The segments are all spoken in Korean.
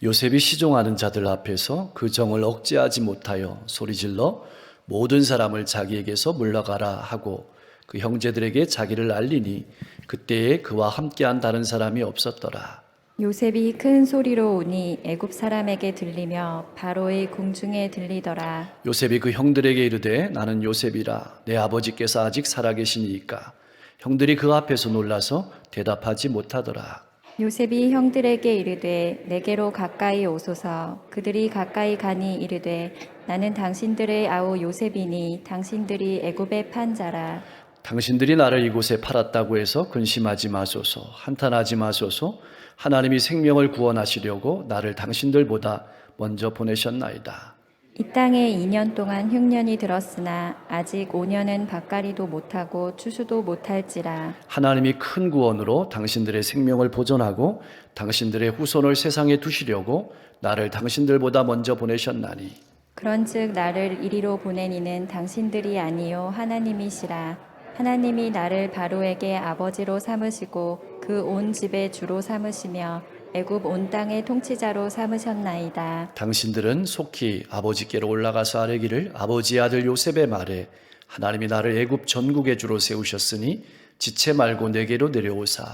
요셉이 시종하는 자들 앞에서 그 정을 억제하지 못하여 소리질러 모든 사람을 자기에게서 물러가라 하고 그 형제들에게 자기를 알리니 그때에 그와 함께한 다른 사람이 없었더라. 요셉이 큰 소리로 오니 애굽 사람에게 들리며 바로의 궁중에 들리더라. 요셉이 그 형들에게 이르되 나는 요셉이라 내 아버지께서 아직 살아계시니이까. 형들이 그 앞에서 놀라서 대답하지 못하더라. 요셉이 형들에게 이르되 내게로 가까이 오소서. 그들이 가까이 가니 이르되 나는 당신들의 아우 요셉이니 당신들이 애굽에 판 자라. 당신들이 나를 이곳에 팔았다고 해서 근심하지 마소서, 한탄하지 마소서. 하나님이 생명을 구원하시려고 나를 당신들보다 먼저 보내셨나이다. 이 땅에 2년 동안 흉년이 들었으나 아직 5년은 밭갈이도 못하고 추수도 못할지라. 하나님이 큰 구원으로 당신들의 생명을 보존하고 당신들의 후손을 세상에 두시려고 나를 당신들보다 먼저 보내셨나니 그런즉 나를 이리로 보내니는 당신들이 아니요 하나님이시라. 하나님이 나를 바로에게 아버지로 삼으시고 그 온 집의 주로 삼으시며 애굽 온 땅의 통치자로 삼으셨나이다. 당신들은 속히 아버지께로 올라가서 아뢰기를 아버지의 아들 요셉의 말에 하나님이 나를 애굽 전국의 주로 세우셨으니 지체 말고 내게로 내려오사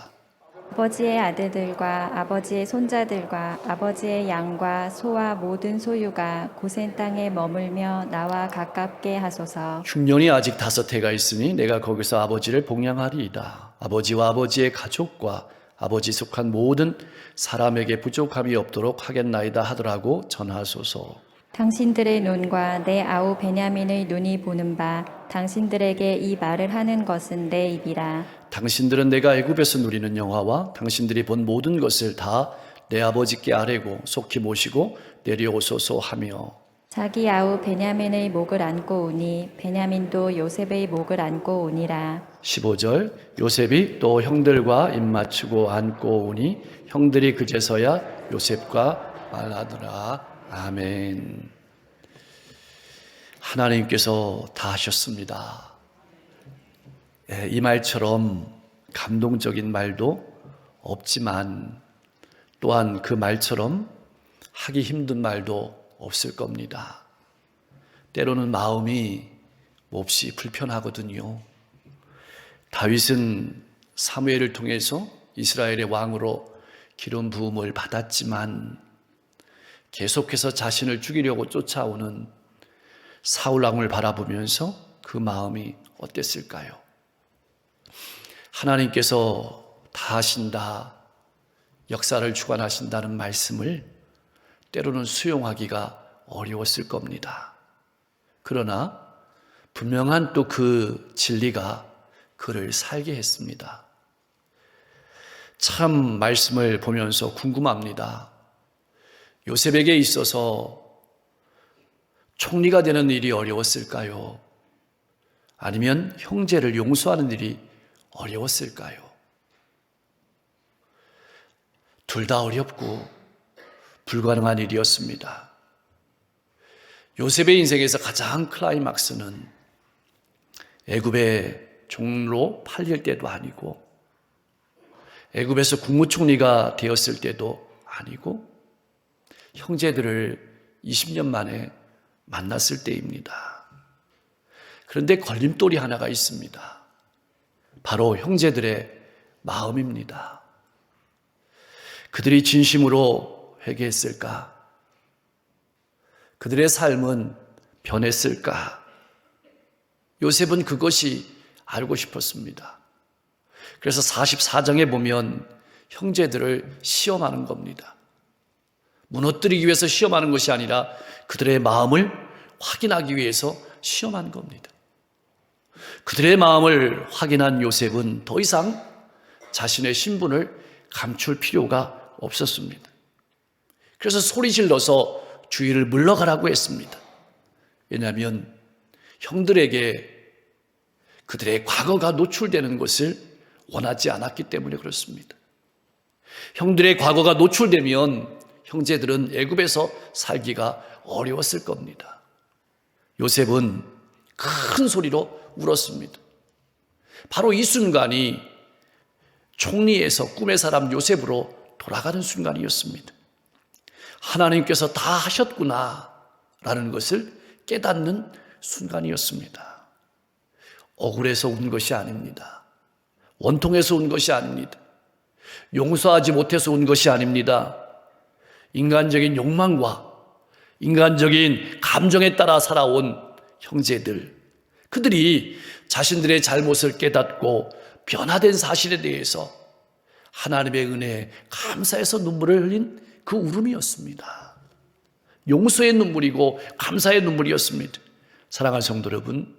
아버지의 아들들과 아버지의 손자들과 아버지의 양과 소와 모든 소유가 고센 땅에 머물며 나와 가깝게 하소서. 흉년이 아직 5해가 있으니 내가 거기서 아버지를 복양하리이다. 아버지와 아버지의 가족과 아버지 속한 모든 사람에게 부족함이 없도록 하겠나이다 하더라고 전하소서. 당신들의 눈과 내 아우 베냐민의 눈이 보는 바 당신들에게 이 말을 하는 것은 내 입이라. 당신들은 내가 애굽에서 누리는 영화와 당신들이 본 모든 것을 다 내 아버지께 아뢰고 속히 모시고 내려오소서 하며 자기 아우 베냐민의 목을 안고 오니 베냐민도 요셉의 목을 안고 오니라. 15절 요셉이 또 형들과 입맞추고 안고 오니 형들이 그제서야 요셉과 말하더라. 아멘. 하나님께서 다 하셨습니다. 이 말처럼 감동적인 말도 없지만 또한 그 말처럼 하기 힘든 말도 없을 겁니다. 때로는 마음이 몹시 불편하거든요. 다윗은 사무엘을 통해서 이스라엘의 왕으로 기름 부음을 받았지만 계속해서 자신을 죽이려고 쫓아오는 사울 왕을 바라보면서 그 마음이 어땠을까요? 하나님께서 다 하신다, 역사를 주관하신다는 말씀을 때로는 수용하기가 어려웠을 겁니다. 그러나 분명한 또 그 진리가 그를 살게 했습니다. 참 말씀을 보면서 궁금합니다. 요셉에게 있어서 총리가 되는 일이 어려웠을까요? 아니면 형제를 용서하는 일이 어려웠을까요? 둘 다 어렵고 불가능한 일이었습니다. 요셉의 인생에서 가장 클라이막스는 애굽의 종로 팔릴 때도 아니고 애굽에서 국무총리가 되었을 때도 아니고 형제들을 20년 만에 만났을 때입니다. 그런데 걸림돌이 하나가 있습니다. 바로 형제들의 마음입니다. 그들이 진심으로 회개했을까? 그들의 삶은 변했을까? 요셉은 그것이 알고 싶었습니다. 그래서 44장에 보면 형제들을 시험하는 겁니다. 무너뜨리기 위해서 시험하는 것이 아니라 그들의 마음을 확인하기 위해서 시험한 겁니다. 그들의 마음을 확인한 요셉은 더 이상 자신의 신분을 감출 필요가 없었습니다. 그래서 소리 질러서 주위를 물러가라고 했습니다. 왜냐하면 형들에게 그들의 과거가 노출되는 것을 원하지 않았기 때문에 그렇습니다. 형들의 과거가 노출되면 형제들은 애굽에서 살기가 어려웠을 겁니다. 요셉은 큰 소리로 울었습니다. 바로 이 순간이 총리에서 꿈의 사람 요셉으로 돌아가는 순간이었습니다. 하나님께서 다 하셨구나 라는 것을 깨닫는 순간이었습니다. 억울해서 운 것이 아닙니다. 원통해서 운 것이 아닙니다. 용서하지 못해서 운 것이 아닙니다. 인간적인 욕망과 인간적인 감정에 따라 살아온 형제들, 그들이 자신들의 잘못을 깨닫고 변화된 사실에 대해서 하나님의 은혜에 감사해서 눈물을 흘린 그 울음이었습니다. 용서의 눈물이고 감사의 눈물이었습니다. 사랑하는 성도 여러분,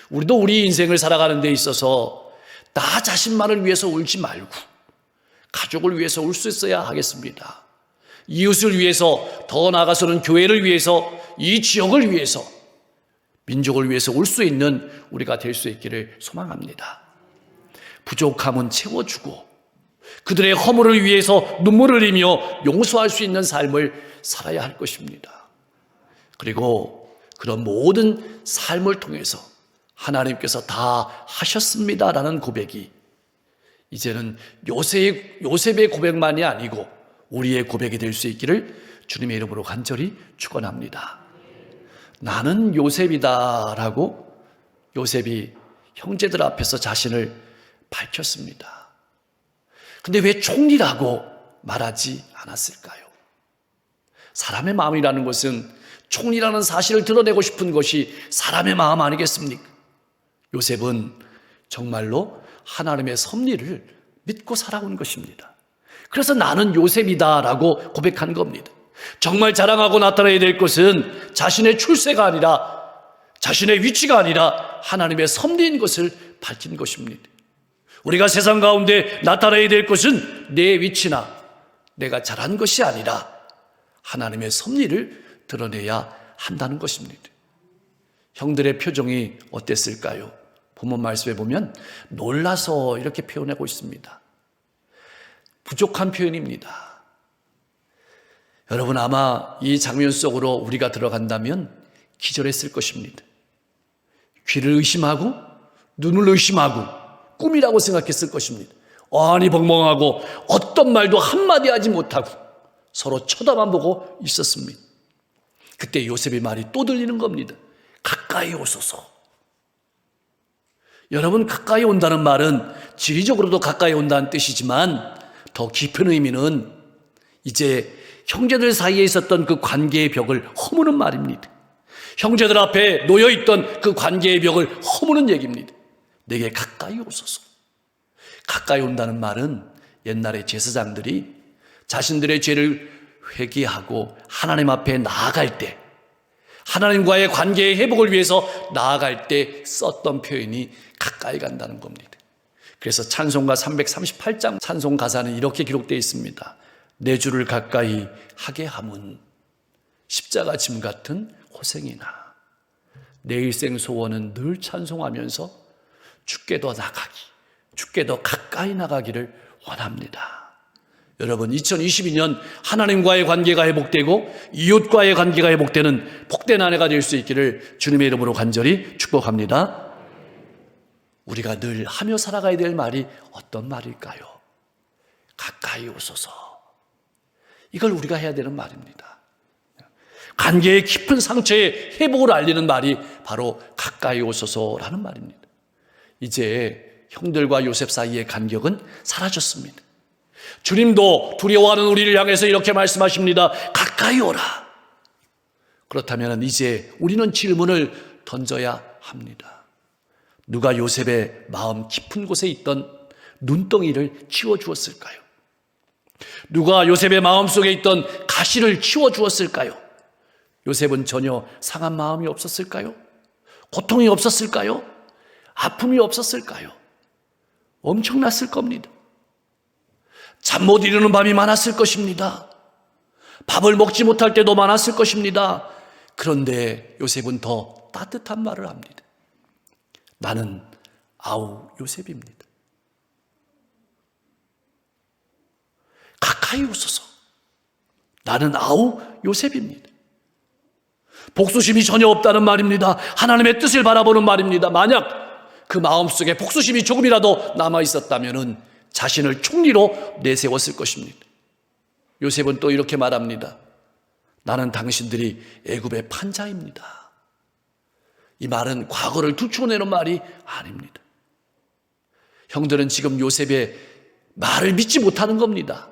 우리도 우리 인생을 살아가는 데 있어서 나 자신만을 위해서 울지 말고 가족을 위해서 울 수 있어야 하겠습니다. 이웃을 위해서, 더 나아가서는 교회를 위해서, 이 지역을 위해서, 민족을 위해서 울 수 있는 우리가 될 수 있기를 소망합니다. 부족함은 채워주고 그들의 허물을 위해서 눈물을 흘리며 용서할 수 있는 삶을 살아야 할 것입니다. 그리고 그런 모든 삶을 통해서 하나님께서 다 하셨습니다라는 고백이 이제는 요셉의 고백만이 아니고 우리의 고백이 될 수 있기를 주님의 이름으로 간절히 축원합니다. 나는 요셉이다라고 요셉이 형제들 앞에서 자신을 밝혔습니다. 근데 왜 총리라고 말하지 않았을까요? 사람의 마음이라는 것은 총리라는 사실을 드러내고 싶은 것이 사람의 마음 아니겠습니까? 요셉은 정말로 하나님의 섭리를 믿고 살아온 것입니다. 그래서 나는 요셉이다라고 고백한 겁니다. 정말 자랑하고 나타나야 될 것은 자신의 출세가 아니라, 자신의 위치가 아니라 하나님의 섭리인 것을 밝힌 것입니다. 우리가 세상 가운데 나타나야 될 것은 내 위치나 내가 잘한 것이 아니라 하나님의 섭리를 드러내야 한다는 것입니다. 형들의 표정이 어땠을까요? 본문 말씀에 보면 놀라서 이렇게 표현하고 있습니다. 부족한 표현입니다. 여러분, 아마 이 장면 속으로 우리가 들어간다면 기절했을 것입니다. 귀를 의심하고 눈을 의심하고 꿈이라고 생각했을 것입니다. 어안이 벙벙하고 어떤 말도 한마디 하지 못하고 서로 쳐다만 보고 있었습니다. 그때 요셉의 말이 또 들리는 겁니다. 가까이 오소서. 여러분, 가까이 온다는 말은 지리적으로도 가까이 온다는 뜻이지만 더 깊은 의미는 이제 형제들 사이에 있었던 그 관계의 벽을 허무는 말입니다. 형제들 앞에 놓여있던 그 관계의 벽을 허무는 얘기입니다. 내게 가까이 오소서. 가까이 온다는 말은 옛날에 제사장들이 자신들의 죄를 회개하고 하나님 앞에 나아갈 때, 하나님과의 관계의 회복을 위해서 나아갈 때 썼던 표현이 가까이 간다는 겁니다. 그래서 찬송가 338장 찬송 가사는 이렇게 기록되어 있습니다. 내 주를 가까이 하게 함은 십자가 짐 같은 고생이나 내 일생 소원은 늘 찬송하면서 주께 더 나가기, 주께 더 가까이 나가기를 원합니다. 여러분, 2022년 하나님과의 관계가 회복되고 이웃과의 관계가 회복되는 복된 한 해가 될 수 있기를 주님의 이름으로 간절히 축복합니다. 우리가 늘 하며 살아가야 될 말이 어떤 말일까요? 가까이 오소서. 이걸 우리가 해야 되는 말입니다. 관계의 깊은 상처의 회복을 알리는 말이 바로 가까이 오소서라는 말입니다. 이제 형들과 요셉 사이의 간격은 사라졌습니다. 주님도 두려워하는 우리를 향해서 이렇게 말씀하십니다. 가까이 오라. 그렇다면 이제 우리는 질문을 던져야 합니다. 누가 요셉의 마음 깊은 곳에 있던 눈덩이를 치워주었을까요? 누가 요셉의 마음속에 있던 가시를 치워주었을까요? 요셉은 전혀 상한 마음이 없었을까요? 고통이 없었을까요? 아픔이 없었을까요? 엄청났을 겁니다. 잠 못 이루는 밤이 많았을 것입니다. 밥을 먹지 못할 때도 많았을 것입니다. 그런데 요셉은 더 따뜻한 말을 합니다. 나는 아우 요셉입니다. 가까이 오소서. 나는 아우 요셉입니다. 복수심이 전혀 없다는 말입니다. 하나님의 뜻을 바라보는 말입니다. 만약 그 마음속에 복수심이 조금이라도 남아있었다면 자신을 총리로 내세웠을 것입니다. 요셉은 또 이렇게 말합니다. 나는 당신들이 애굽의 판자입니다. 이 말은 과거를 두추어내는 말이 아닙니다. 형들은 지금 요셉의 말을 믿지 못하는 겁니다.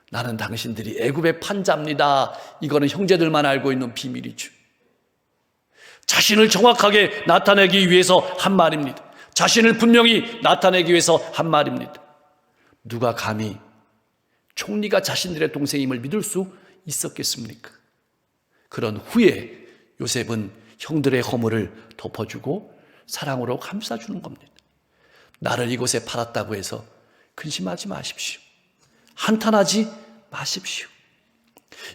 나는 당신들이 애굽의 판자입니다. 이거는 형제들만 알고 있는 비밀이죠. 자신을 정확하게 나타내기 위해서 한 말입니다. 자신을 분명히 나타내기 위해서 한 말입니다. 누가 감히 총리가 자신들의 동생임을 믿을 수 있었겠습니까? 그런 후에 요셉은 형들의 허물을 덮어주고 사랑으로 감싸주는 겁니다. 나를 이곳에 팔았다고 해서 근심하지 마십시오. 한탄하지 마십시오.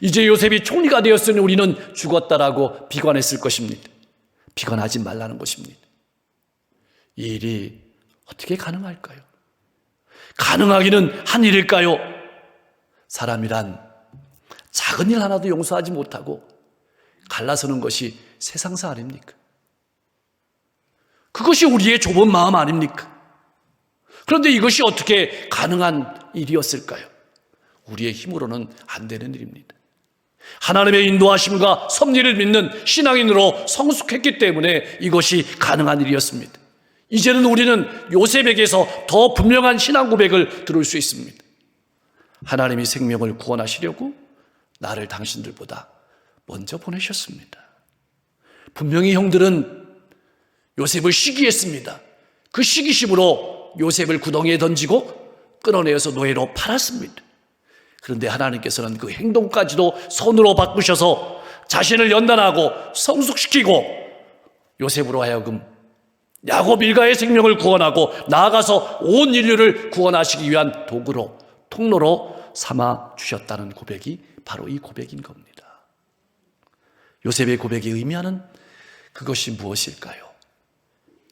이제 요셉이 총리가 되었으니 우리는 죽었다라고 비관했을 것입니다. 비관하지 말라는 것입니다. 이 일이 어떻게 가능할까요? 가능하기는 한 일일까요? 사람이란 작은 일 하나도 용서하지 못하고 갈라서는 것이 세상사 아닙니까? 그것이 우리의 좁은 마음 아닙니까? 그런데 이것이 어떻게 가능한 일이었을까요? 우리의 힘으로는 안 되는 일입니다. 하나님의 인도하심과 섭리를 믿는 신앙인으로 성숙했기 때문에 이것이 가능한 일이었습니다. 이제는 우리는 요셉에게서 더 분명한 신앙 고백을 들을 수 있습니다. 하나님이 생명을 구원하시려고 나를 당신들보다 먼저 보내셨습니다. 분명히 형들은 요셉을 시기했습니다. 그 시기심으로 요셉을 구덩이에 던지고 끌어내어서 노예로 팔았습니다. 그런데 하나님께서는 그 행동까지도 선으로 바꾸셔서 자신을 연단하고 성숙시키고 요셉으로 하여금 야곱 일가의 생명을 구원하고 나아가서 온 인류를 구원하시기 위한 도구로, 통로로 삼아 주셨다는 고백이 바로 이 고백인 겁니다. 요셉의 고백이 의미하는 그것이 무엇일까요?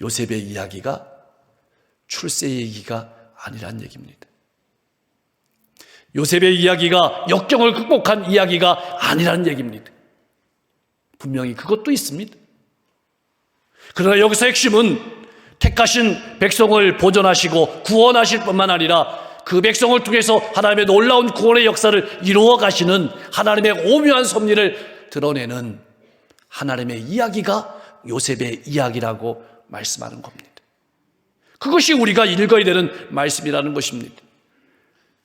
요셉의 이야기가 출세 얘기가 아니란 얘기입니다. 요셉의 이야기가 역경을 극복한 이야기가 아니란 얘기입니다. 분명히 그것도 있습니다. 그러나 여기서 핵심은 택하신 백성을 보존하시고 구원하실 뿐만 아니라 그 백성을 통해서 하나님의 놀라운 구원의 역사를 이루어 가시는 하나님의 오묘한 섭리를 드러내는 하나님의 이야기가 요셉의 이야기라고 말씀하는 겁니다. 그것이 우리가 읽어야 되는 말씀이라는 것입니다.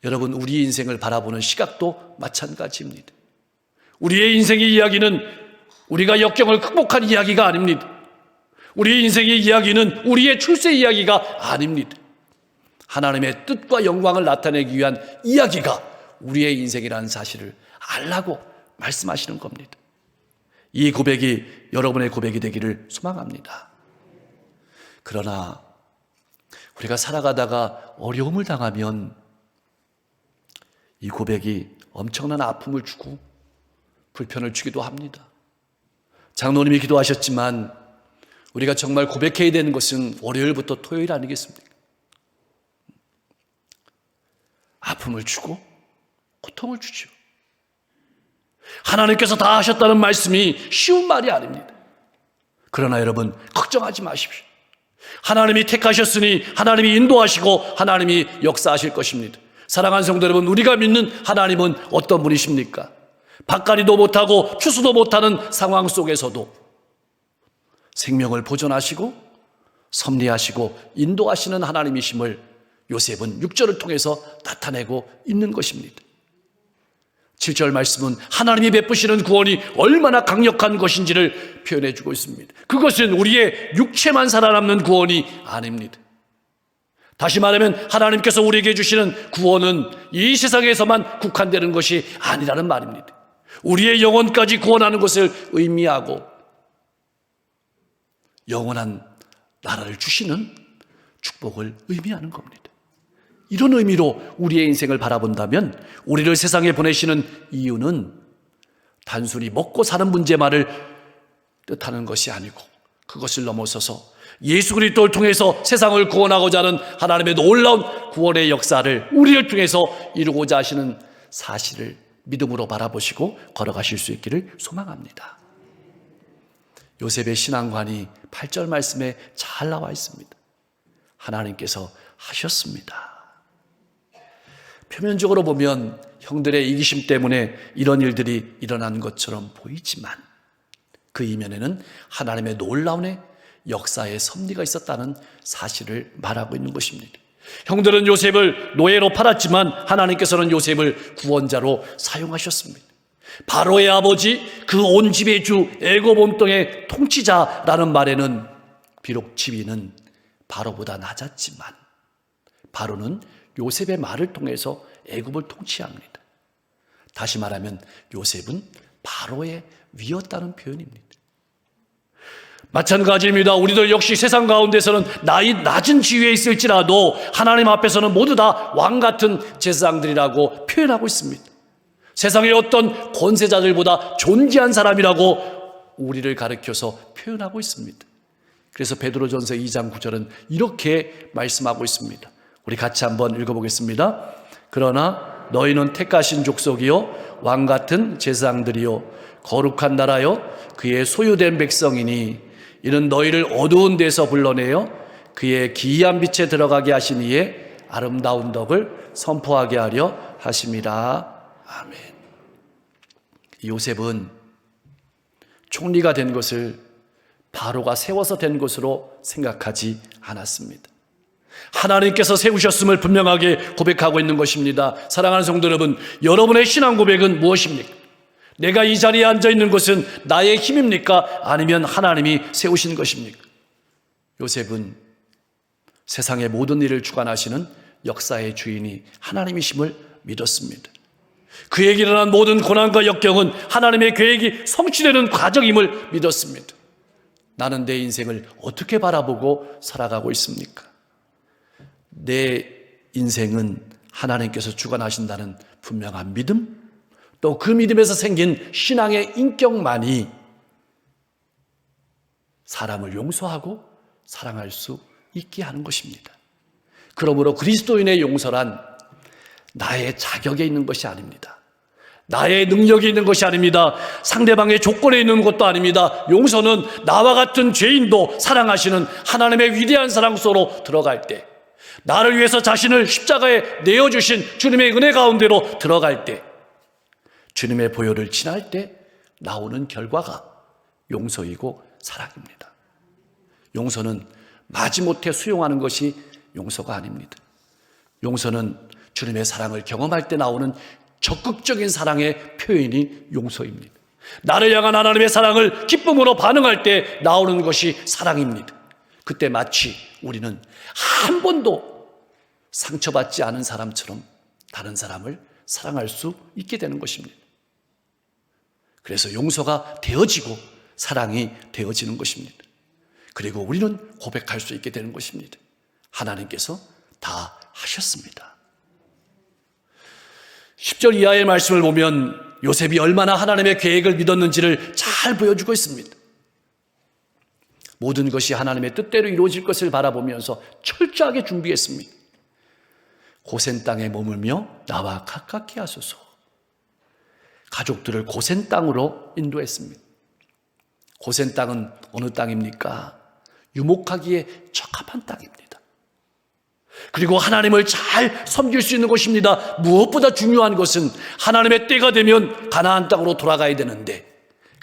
여러분, 우리 인생을 바라보는 시각도 마찬가지입니다. 우리의 인생의 이야기는 우리가 역경을 극복한 이야기가 아닙니다. 우리의 인생의 이야기는 우리의 출세 이야기가 아닙니다. 하나님의 뜻과 영광을 나타내기 위한 이야기가 우리의 인생이라는 사실을 알라고 말씀하시는 겁니다. 이 고백이 여러분의 고백이 되기를 소망합니다. 그러나 우리가 살아가다가 어려움을 당하면 이 고백이 엄청난 아픔을 주고 불편을 주기도 합니다. 장로님이 기도하셨지만 우리가 정말 고백해야 되는 것은 월요일부터 토요일 아니겠습니까? 아픔을 주고 고통을 주죠. 하나님께서 다 하셨다는 말씀이 쉬운 말이 아닙니다. 그러나 여러분, 걱정하지 마십시오. 하나님이 택하셨으니 하나님이 인도하시고 하나님이 역사하실 것입니다. 사랑하는 성도 여러분, 우리가 믿는 하나님은 어떤 분이십니까? 밭갈이도 못하고 추수도 못하는 상황 속에서도 생명을 보존하시고 섭리하시고 인도하시는 하나님이심을 요셉은 6절을 통해서 나타내고 있는 것입니다. 7절 말씀은 하나님이 베푸시는 구원이 얼마나 강력한 것인지를 표현해 주고 있습니다. 그것은 우리의 육체만 살아남는 구원이 아닙니다. 다시 말하면 하나님께서 우리에게 주시는 구원은 이 세상에서만 국한되는 것이 아니라는 말입니다. 우리의 영혼까지 구원하는 것을 의미하고 영원한 나라를 주시는 축복을 의미하는 겁니다. 이런 의미로 우리의 인생을 바라본다면 우리를 세상에 보내시는 이유는 단순히 먹고 사는 문제만을 뜻하는 것이 아니고 그것을 넘어서서 예수 그리스도를 통해서 세상을 구원하고자 하는 하나님의 놀라운 구원의 역사를 우리를 통해서 이루고자 하시는 사실을 믿음으로 바라보시고 걸어가실 수 있기를 소망합니다. 요셉의 신앙관이 8절 말씀에 잘 나와 있습니다. 하나님께서 하셨습니다. 표면적으로 보면 형들의 이기심 때문에 이런 일들이 일어난 것처럼 보이지만 그 이면에는 하나님의 놀라운 역사의 섭리가 있었다는 사실을 말하고 있는 것입니다. 형들은 요셉을 노예로 팔았지만 하나님께서는 요셉을 구원자로 사용하셨습니다. 바로의 아버지, 그 온 집의 주, 애굽 온 땅의 통치자라는 말에는 비록 지위는 바로보다 낮았지만 바로는 요셉의 말을 통해서 애굽을 통치합니다. 다시 말하면 요셉은 바로의 위였다는 표현입니다. 마찬가지입니다. 우리들 역시 세상 가운데서는 나이 낮은 지위에 있을지라도 하나님 앞에서는 모두 다 왕같은 제사장들이라고 표현하고 있습니다. 세상의 어떤 권세자들보다 존귀한 사람이라고 우리를 가르쳐서 표현하고 있습니다. 그래서 베드로전서 2장 9절은 이렇게 말씀하고 있습니다. 우리 같이 한번 읽어보겠습니다. 그러나 너희는 택하신 족속이요 왕같은 제사장들이요 거룩한 나라요 그의 소유된 백성이니 이는 너희를 어두운 데서 불러내어 그의 기이한 빛에 들어가게 하신 이의 아름다운 덕을 선포하게 하려 하심이라. 아멘. 요셉은 총리가 된 것을 바로가 세워서 된 것으로 생각하지 않았습니다. 하나님께서 세우셨음을 분명하게 고백하고 있는 것입니다. 사랑하는 성도 여러분, 여러분의 신앙 고백은 무엇입니까? 내가 이 자리에 앉아 있는 것은 나의 힘입니까? 아니면 하나님이 세우신 것입니까? 요셉은 세상의 모든 일을 주관하시는 역사의 주인이 하나님이심을 믿었습니다. 그에게 일어난 모든 고난과 역경은 하나님의 계획이 성취되는 과정임을 믿었습니다. 나는 내 인생을 어떻게 바라보고 살아가고 있습니까? 내 인생은 하나님께서 주관하신다는 분명한 믿음, 또 그 믿음에서 생긴 신앙의 인격만이 사람을 용서하고 사랑할 수 있게 하는 것입니다. 그러므로 그리스도인의 용서란 나의 자격에 있는 것이 아닙니다. 나의 능력이 있는 것이 아닙니다. 상대방의 조건에 있는 것도 아닙니다. 용서는 나와 같은 죄인도 사랑하시는 하나님의 위대한 사랑 속으로 들어갈 때, 나를 위해서 자신을 십자가에 내어주신 주님의 은혜 가운데로 들어갈 때, 주님의 보혈을 지날 때 나오는 결과가 용서이고 사랑입니다. 용서는 마지못해 수용하는 것이 용서가 아닙니다. 용서는 주님의 사랑을 경험할 때 나오는 적극적인 사랑의 표현이 용서입니다. 나를 향한 하나님의 사랑을 기쁨으로 반응할 때 나오는 것이 사랑입니다. 그때 마치 우리는 한 번도 상처받지 않은 사람처럼 다른 사람을 사랑할 수 있게 되는 것입니다. 그래서 용서가 되어지고 사랑이 되어지는 것입니다. 그리고 우리는 고백할 수 있게 되는 것입니다. 하나님께서 다 하셨습니다. 10절 이하의 말씀을 보면 요셉이 얼마나 하나님의 계획을 믿었는지를 잘 보여주고 있습니다. 모든 것이 하나님의 뜻대로 이루어질 것을 바라보면서 철저하게 준비했습니다. 고센 땅에 머물며 나와 가깝게 하소서. 가족들을 고센 땅으로 인도했습니다. 고센 땅은 어느 땅입니까? 유목하기에 적합한 땅입니다. 그리고 하나님을 잘 섬길 수 있는 곳입니다. 무엇보다 중요한 것은 하나님의 때가 되면 가나안 땅으로 돌아가야 되는데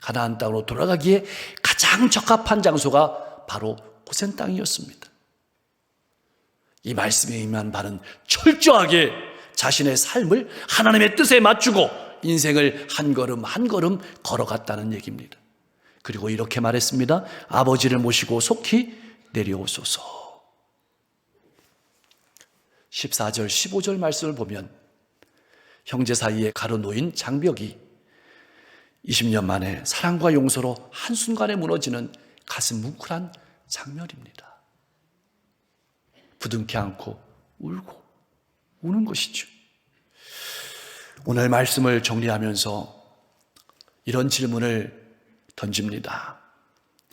가나안 땅으로 돌아가기에 가장 적합한 장소가 바로 고센 땅이었습니다. 이 말씀에 임한 바는 철저하게 자신의 삶을 하나님의 뜻에 맞추고 인생을 한 걸음 한 걸음 걸어갔다는 얘기입니다. 그리고 이렇게 말했습니다. 아버지를 모시고 속히 내려오소서. 14절 15절 말씀을 보면 형제 사이에 가로놓인 장벽이 20년 만에 사랑과 용서로 한순간에 무너지는 가슴 뭉클한 장면입니다. 부둥켜 안고 울고 우는 것이죠. 오늘 말씀을 정리하면서 이런 질문을 던집니다.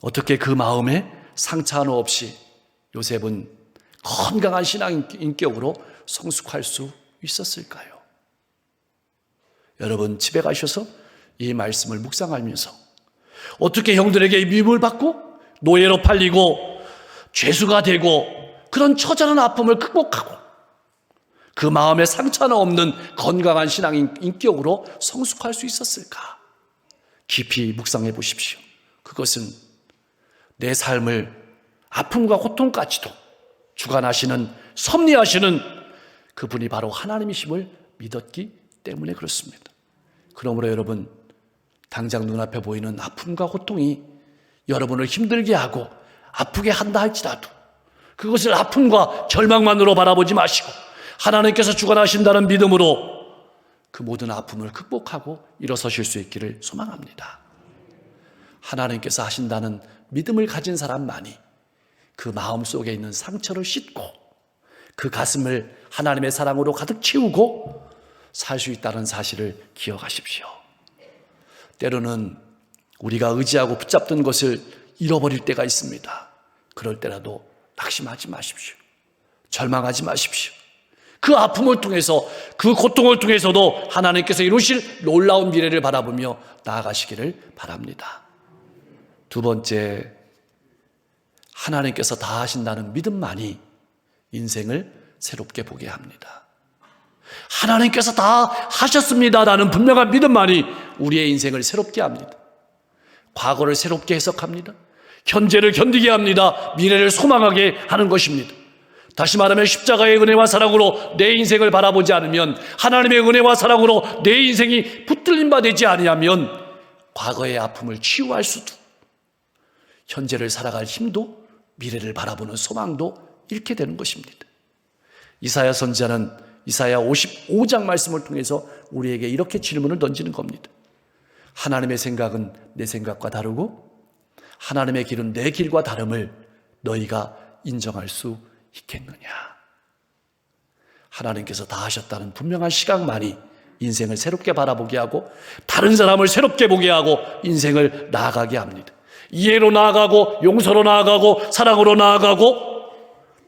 어떻게 그 마음에 상처 하나 없이 요셉은 건강한 신앙 인격으로 성숙할 수 있었을까요? 여러분 집에 가셔서 이 말씀을 묵상하면서 어떻게 형들에게 미움을 받고 노예로 팔리고 죄수가 되고 그런 처절한 아픔을 극복하고 그 마음에 상처 하나 없는 건강한 신앙 인격으로 성숙할 수 있었을까? 깊이 묵상해 보십시오. 그것은 내 삶을 아픔과 고통까지도 주관하시는, 섭리하시는 그분이 바로 하나님이심을 믿었기 때문에 그렇습니다. 그러므로 여러분, 당장 눈앞에 보이는 아픔과 고통이 여러분을 힘들게 하고 아프게 한다 할지라도 그것을 아픔과 절망만으로 바라보지 마시고 하나님께서 주관하신다는 믿음으로 그 모든 아픔을 극복하고 일어서실 수 있기를 소망합니다. 하나님께서 하신다는 믿음을 가진 사람만이 그 마음 속에 있는 상처를 씻고 그 가슴을 하나님의 사랑으로 가득 채우고 살 수 있다는 사실을 기억하십시오. 때로는 우리가 의지하고 붙잡던 것을 잃어버릴 때가 있습니다. 그럴 때라도 낙심하지 마십시오. 절망하지 마십시오. 그 아픔을 통해서, 그 고통을 통해서도 하나님께서 이루실 놀라운 미래를 바라보며 나아가시기를 바랍니다. 두 번째, 하나님께서 다 하신다는 믿음만이 인생을 새롭게 보게 합니다. 하나님께서 다 하셨습니다라는 분명한 믿음만이 우리의 인생을 새롭게 합니다. 과거를 새롭게 해석합니다. 현재를 견디게 합니다. 미래를 소망하게 하는 것입니다. 다시 말하면 십자가의 은혜와 사랑으로 내 인생을 바라보지 않으면, 하나님의 은혜와 사랑으로 내 인생이 붙들림 바 되지 아니하면 과거의 아픔을 치유할 수도, 현재를 살아갈 힘도, 미래를 바라보는 소망도 잃게 되는 것입니다. 이사야 선지자는 이사야 55장 말씀을 통해서 우리에게 이렇게 질문을 던지는 겁니다. 하나님의 생각은 내 생각과 다르고 하나님의 길은 내 길과 다름을 너희가 인정할 수 있겠느냐. 하나님께서 다 하셨다는 분명한 시각만이 인생을 새롭게 바라보게 하고 다른 사람을 새롭게 보게 하고 인생을 나아가게 합니다. 이해로 나아가고 용서로 나아가고 사랑으로 나아가고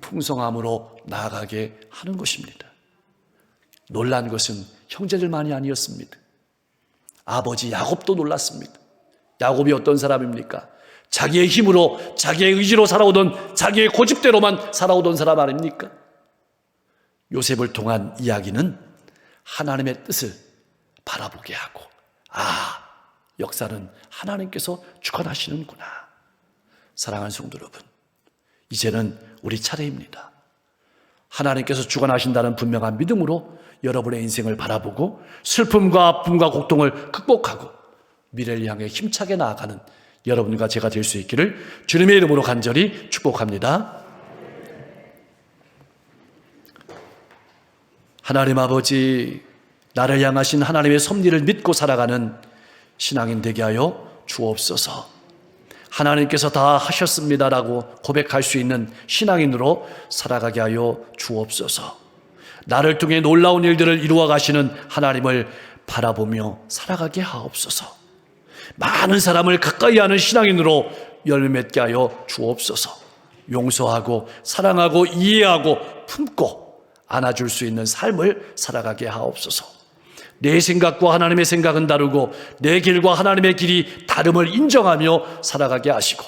풍성함으로 나아가게 하는 것입니다. 놀란 것은 형제들만이 아니었습니다. 아버지 야곱도 놀랐습니다. 야곱이 어떤 사람입니까? 자기의 힘으로, 자기의 의지로 살아오던, 자기의 고집대로만 살아오던 사람 아닙니까? 요셉을 통한 이야기는 하나님의 뜻을 바라보게 하고, 역사는 하나님께서 주관하시는구나. 사랑하는 성도 여러분, 이제는 우리 차례입니다. 하나님께서 주관하신다는 분명한 믿음으로 여러분의 인생을 바라보고 슬픔과 아픔과 고통을 극복하고 미래를 향해 힘차게 나아가는 여러분과 제가 될 수 있기를 주님의 이름으로 간절히 축복합니다. 하나님 아버지, 나를 향하신 하나님의 섭리를 믿고 살아가는 신앙인 되게 하여 주옵소서. 하나님께서 다 하셨습니다라고 고백할 수 있는 신앙인으로 살아가게 하여 주옵소서. 나를 통해 놀라운 일들을 이루어 가시는 하나님을 바라보며 살아가게 하옵소서. 많은 사람을 가까이 하는 신앙인으로 열매 맺게 하여 주옵소서. 용서하고 사랑하고 이해하고 품고 안아줄 수 있는 삶을 살아가게 하옵소서. 내 생각과 하나님의 생각은 다르고 내 길과 하나님의 길이 다름을 인정하며 살아가게 하시고,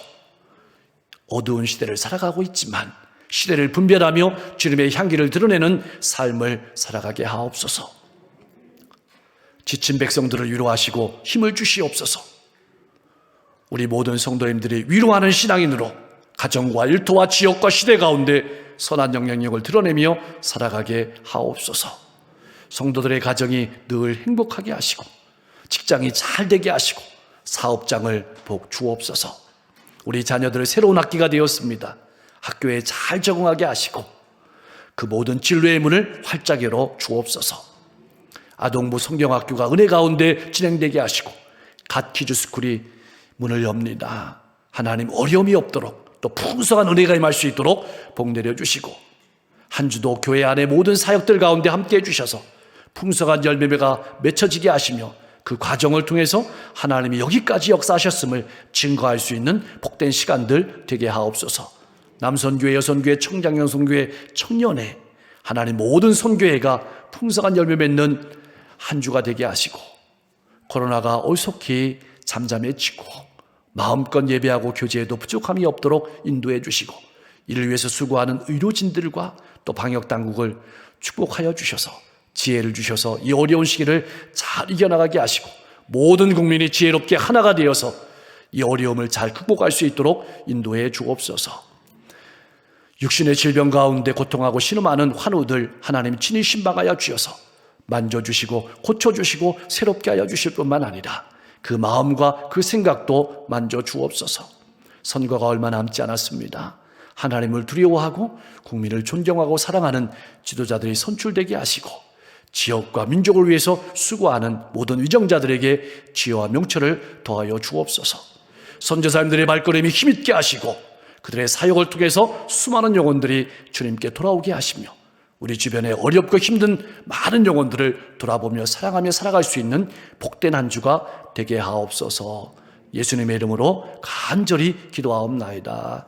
어두운 시대를 살아가고 있지만 시대를 분별하며 주님의 향기를 드러내는 삶을 살아가게 하옵소서. 지친 백성들을 위로하시고 힘을 주시옵소서. 우리 모든 성도님들이 위로하는 신앙인으로 가정과 일터와 지역과 시대 가운데 선한 영향력을 드러내며 살아가게 하옵소서. 성도들의 가정이 늘 행복하게 하시고 직장이 잘 되게 하시고 사업장을 복 주옵소서. 우리 자녀들의 새로운 학기가 되었습니다. 학교에 잘 적응하게 하시고 그 모든 진로의 문을 활짝 열어 주옵소서. 아동부 성경학교가 은혜 가운데 진행되게 하시고 갓 키즈스쿨이 문을 엽니다. 하나님, 어려움이 없도록 또 풍성한 은혜가 임할 수 있도록 복 내려주시고, 한 주도 교회 안의 모든 사역들 가운데 함께해 주셔서 풍성한 열매가 맺혀지게 하시며 그 과정을 통해서 하나님이 여기까지 역사하셨음을 증거할 수 있는 복된 시간들 되게 하옵소서. 남선교회, 여선교회, 청장영선교회, 청년회, 하나님 모든 선교회가 풍성한 열매 맺는 한 주가 되게 하시고, 코로나가 얼속히 잠잠해지고 마음껏 예배하고 교제에도 부족함이 없도록 인도해 주시고, 이를 위해서 수고하는 의료진들과 또 방역당국을 축복하여 주셔서 지혜를 주셔서 이 어려운 시기를 잘 이겨나가게 하시고 모든 국민이 지혜롭게 하나가 되어서 이 어려움을 잘 극복할 수 있도록 인도해 주옵소서. 육신의 질병 가운데 고통하고 신음하는 환우들 하나님 친히 신방하여 주셔서 만져주시고 고쳐주시고 새롭게 하여 주실 뿐만 아니라 그 마음과 그 생각도 만져주옵소서. 선거가 얼마 남지 않았습니다. 하나님을 두려워하고 국민을 존경하고 사랑하는 지도자들이 선출되게 하시고 지역과 민족을 위해서 수고하는 모든 위정자들에게 지혜와 명철을 더하여 주옵소서. 선지자님들의 발걸음이 힘있게 하시고 그들의 사역을 통해서 수많은 영혼들이 주님께 돌아오게 하시며 우리 주변에 어렵고 힘든 많은 영혼들을 돌아보며 사랑하며 살아갈 수 있는 복된 한 주가 되게 하옵소서. 예수님의 이름으로 간절히 기도하옵나이다.